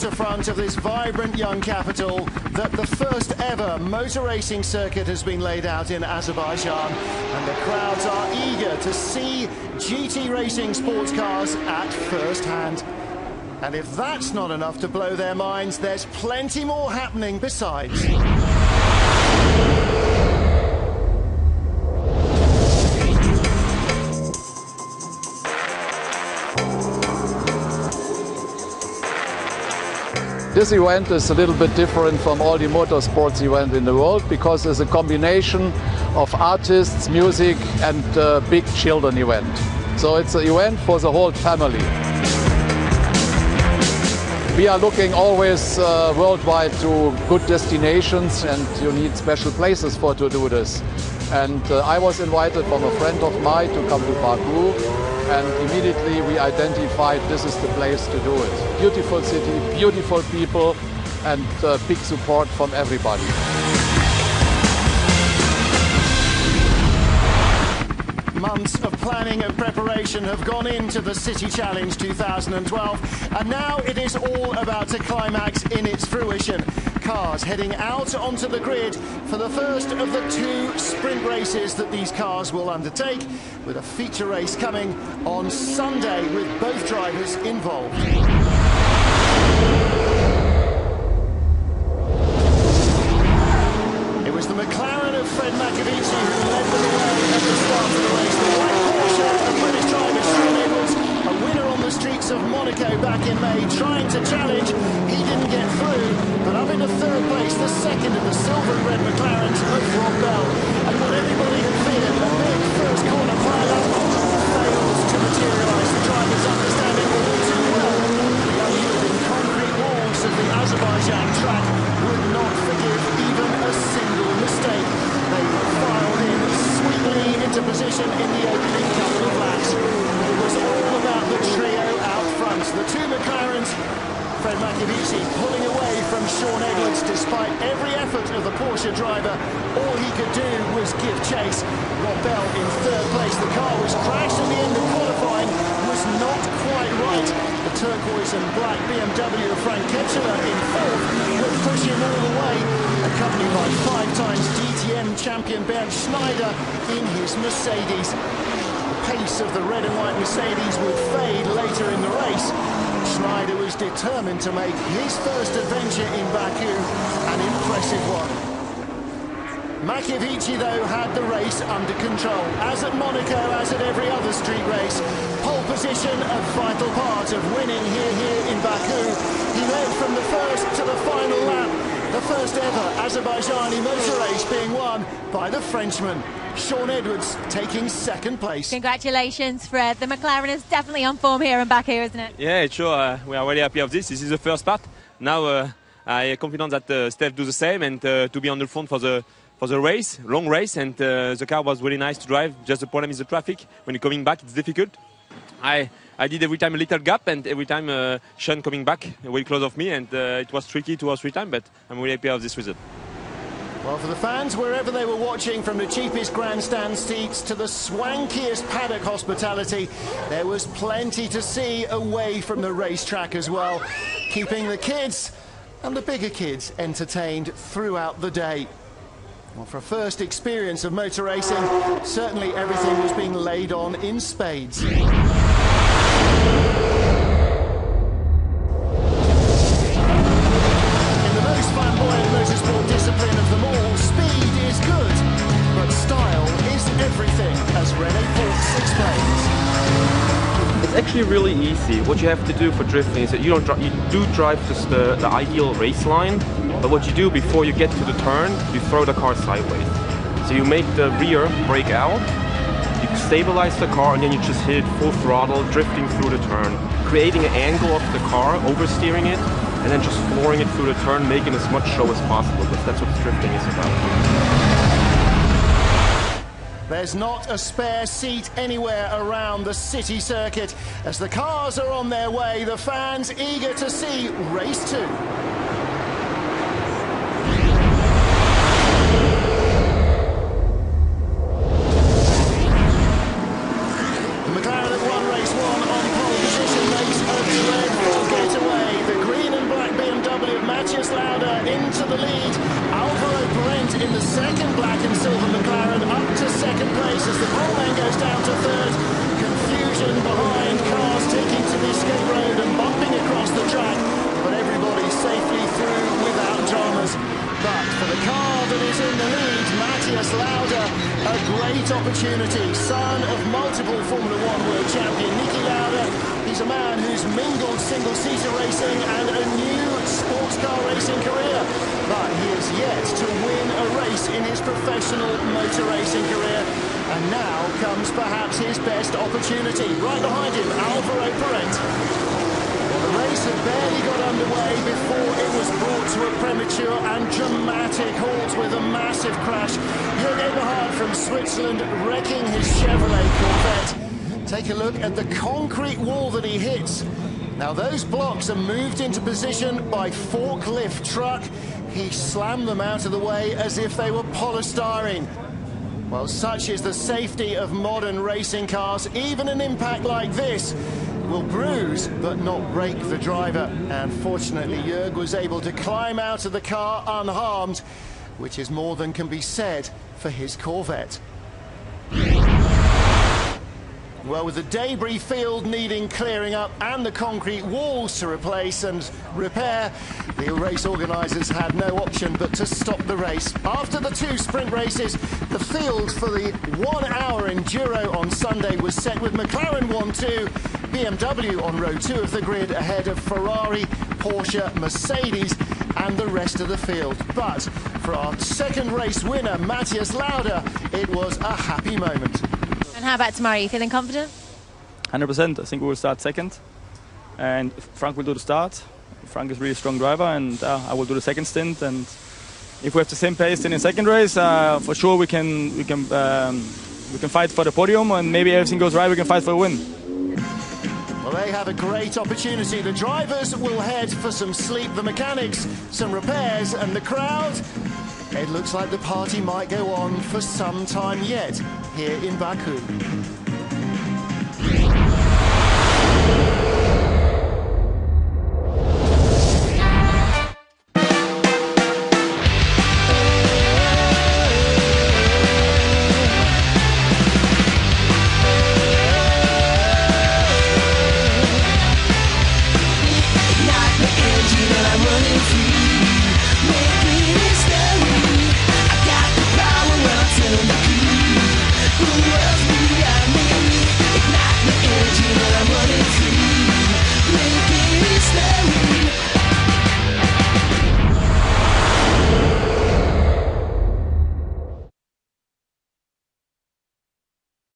waterfront of this vibrant young capital that the first ever motor racing circuit has been laid out in Azerbaijan, and the crowds are eager to see GT racing sports cars at first hand. And if that's not enough to blow their minds, there's plenty more happening besides. This event is a little bit different from all the motorsports events in the world because it's a combination of artists, music and a big children event. So it's an event for the whole family. We are looking always worldwide to good destinations, and you need special places to do this. And I was invited from a friend of mine to come to Baku, and immediately we identified this is the place to do it. Beautiful city, beautiful people, and big support from everybody. Months of planning and preparation have gone into the City Challenge 2012, and now it is all about to climax in its fruition. Cars heading out onto the grid for the first of the 2 sprint races that these cars will undertake, with a feature race coming on Sunday with both drivers involved. It was the McLaren of Fred Makovici who led the way at the start of the race. The white Porsche of British driver Sean Edwards, a winner on the streets of Monaco back in May, trying to challenge. He didn't get through, but up into 3rd place, the second of the silver and red McLarens of Rob Bell. And what everybody had feared, a big first corner pile-up, fails to materialise. The drivers understanding all too well the unyielding concrete walls of the Azerbaijan track would not forgive even a single mistake. They filed in sweetly into position in the opening couple of laps. It was all about the trio out front. The 2 McLarens, Fred Makovici pulling away from Sean Edwards despite every effort of the Porsche driver. All he could do was give chase. Rob Bell in 3rd place. The car was crashed at the end of qualifying, was not quite right. The turquoise and black BMW of Frank Ketchler in 4th would push him all the way, accompanied by 5 times DTM champion Bernd Schneider in his Mercedes. The pace of the red and white Mercedes would fade later in the race. Schneider was determined to make his first adventure in Baku an impressive one. Makovici, though, had the race under control. As at Monaco, as at every other street race, pole position a vital part of winning here in Baku. He led from the first to the final lap. The first ever Azerbaijani motor race being won by the Frenchman. Sean Edwards taking 2nd place. Congratulations, Fred. The McLaren is definitely on form here in Baku, isn't it? Yeah, sure. We are really happy of this. This is the first part. Now I am confident that Steph do the same and to be on the front for the race, long race. And the car was really nice to drive. Just the problem is the traffic. When you're coming back, it's difficult. I did every time a little gap, and every time Sean coming back way close of me, and it was tricky 2 or 3 times, but I'm really happy of this result. Well, for the fans, wherever they were watching, from the cheapest grandstand seats to the swankiest paddock hospitality, there was plenty to see away from the racetrack as well, keeping the kids and the bigger kids entertained throughout the day. Well, for a first experience of motor racing, certainly everything was being laid on in spades. Motorsport discipline of them all, speed is good, but style is everything, as René Folks explains. It's actually really easy. What you have to do for drifting is that you do drive just the ideal race line, but what you do before you get to the turn, you throw the car sideways. So you make the rear brake out, you stabilize the car, and then you just hit it full throttle, drifting through the turn, creating an angle of the car, oversteering it, and then just flooring it through the turn, making as much show as possible, because that's what drifting is about. There's not a spare seat anywhere around the city circuit. As the cars are on their way, the fans eager to see race 2. to the lead. Alvaro Parent in the second black and silver McLaren up to second place as the poleman goes down to third. Confusion behind, cars taking to the escape road and bumping across the track, but everybody safely through without dramas. But for the car that is in the lead, Matthias Lauda, a great opportunity. Son of multiple Formula One world champion Niki Lauda. He's a man who's mingled single-seater racing and a new sports car racing career. But he has yet to win a race in his professional motor racing career. And now comes perhaps his best opportunity. Right behind him, Alvaro Parent. The race had barely got underway before it was brought to a premature and dramatic halt with a massive crash. Jürgen Eberhard from Switzerland wrecking his Chevrolet Corvette. Take a look at the concrete wall that he hits. Now those blocks are moved into position by forklift truck. He slammed them out of the way as if they were polystyrene. Well, such is the safety of modern racing cars. Even an impact like this will bruise but not break the driver. And fortunately, Jürg was able to climb out of the car unharmed, which is more than can be said for his Corvette. Well, with the debris field needing clearing up and the concrete walls to replace and repair, the race organisers had no option but to stop the race. After the two sprint races, the field for the 1 hour enduro on Sunday was set with McLaren 1-2, BMW on row 2 of the grid ahead of Ferrari, Porsche, Mercedes and the rest of the field. But for our second race winner, Matthias Lauda, it was a happy moment. And how about tomorrow? Are you feeling confident? 100%. I think we will start second. And Frank will do the start. Frank is a really strong driver, and I will do the second stint. And if we have the same pace in the second race, for sure we can fight for the podium, and maybe everything goes right, we can fight for a win. Well, they have a great opportunity. The drivers will head for some sleep, the mechanics some repairs, and the crowd, it looks like the party might go on for some time yet here in Baku.